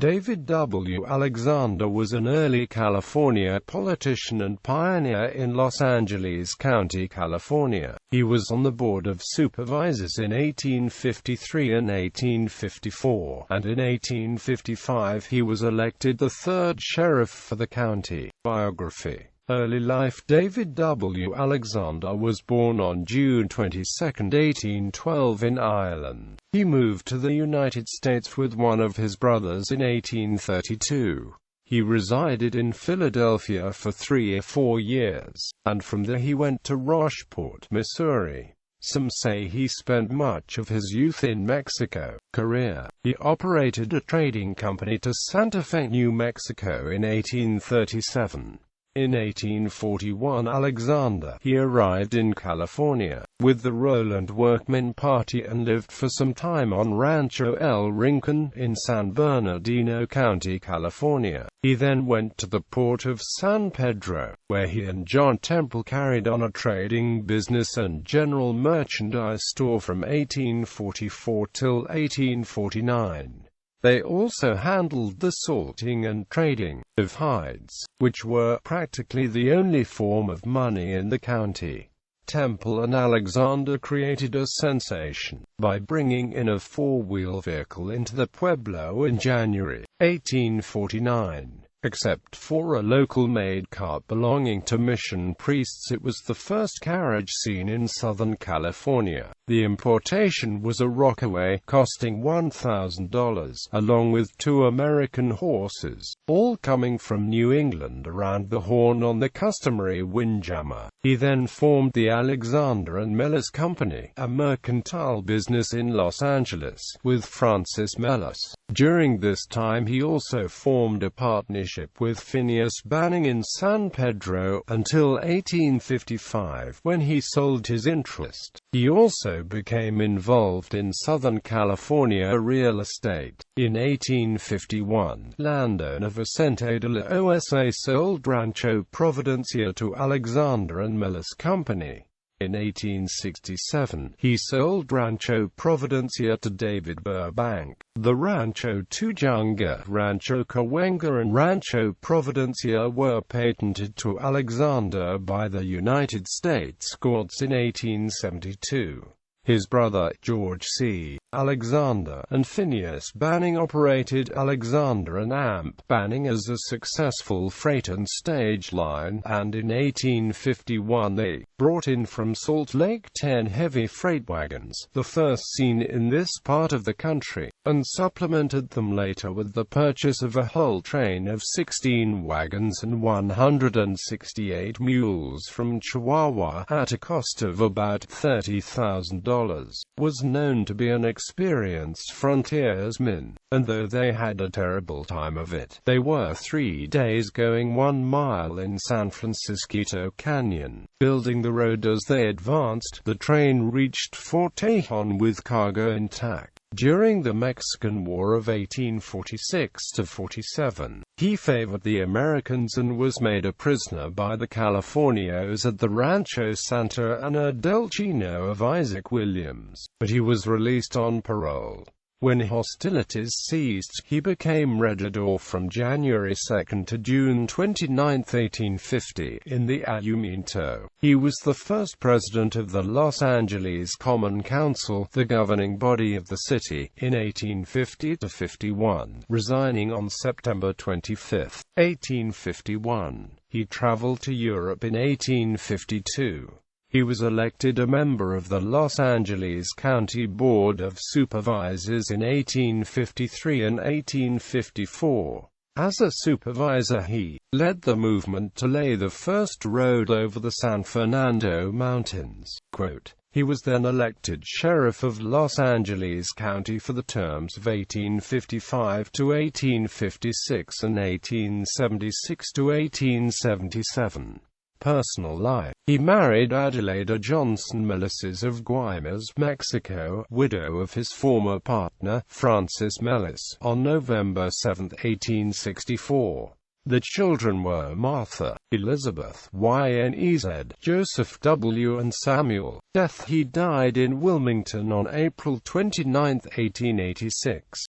David W.Alexander was an early California politician and pioneer in Los Angeles County, California. He was on the Board of Supervisors in 1853 and 1854, and in 1855 he was elected the third sheriff for the county. Biography. Early life. David W. Alexander was born on June 22, 1812 in Ireland. He moved to the United States with one of his brothers in 1832. He resided in Philadelphia for 3 or 4 years, and from there he went to Rocheport, Missouri. Some say he spent much of his youth in Mexico. Career. He operated a trading company to Santa Fe, New Mexico in 1837. In 1841 He arrived in California with the Roland Workmen Party and lived for some time on Rancho El Rincon in San Bernardino County, California. He then went to the port of San Pedro, where he and John Temple carried on a trading business and general merchandise store from 1844 till 1849. They also handled the sorting and trading of hides, which were practically the only form of money in the county. Temple and Alexander created a sensation by bringing in a four-wheel vehicle into the pueblo in January 1849. Except for a local-made cart belonging to mission priests, it was the first carriage seen in Southern California. The importation was a rockaway, costing $1,000, along with 2 American horses, all coming from New England around the horn on the customary windjammer. He then formed the Alexander and Mellis Company, a mercantile business in Los Angeles, with Francis Mellis. During this time he also formed a partnership with Phineas Banning in San Pedro, until 1855, when he sold his interest. He also became involved in Southern California real estate. In 1851, landowner Vicente de la Osa sold Rancho Providencia to Alexander and Mellis Company. In 1867, he sold Rancho Providencia to David Burbank. The Rancho Tujunga, Rancho Cahuenga and Rancho Providencia were patented to Alexander by the United States courts in 1872. His brother, George C. Alexander, and Phineas Banning operated Alexander and Amp Banning as a successful freight and stage line, and in 1851 they brought in from Salt Lake 10 heavy freight wagons, the first seen in this part of the country, and supplemented them later with the purchase of a whole train of 16 wagons and 168 mules from Chihuahua, at a cost of about $30,000. Was known to be an experienced frontiersman, and though they had a terrible time of it, they were 3 days going 1 mile in San Francisco Canyon, building the road as they advanced. The train reached Fort Tejon with cargo intact. During the Mexican War of 1846–47, he favored the Americans and was made a prisoner by the Californios at the Rancho Santa Ana del Chino of Isaac Williams, but he was released on parole. When hostilities ceased, he became regidor from January 2 to June 29, 1850, in the Ayuntamiento. He was the first president of the Los Angeles Common Council, the governing body of the city, in 1850–51, resigning on September 25, 1851. He traveled to Europe in 1852. He was elected a member of the Los Angeles County Board of Supervisors in 1853 and 1854. As a supervisor he led the movement to lay the first road over the San Fernando Mountains. Quote, he was then elected sheriff of Los Angeles County for the terms of 1855 to 1856 and 1876 to 1877. Personal life. He married Adelaida Johnson Mellis of Guaymas, Mexico, widow of his former partner, Francis Mellis, on November 7, 1864. The children were Martha, Elizabeth, Ynez, Joseph W. and Samuel. Death. He died in Wilmington on April 29, 1886.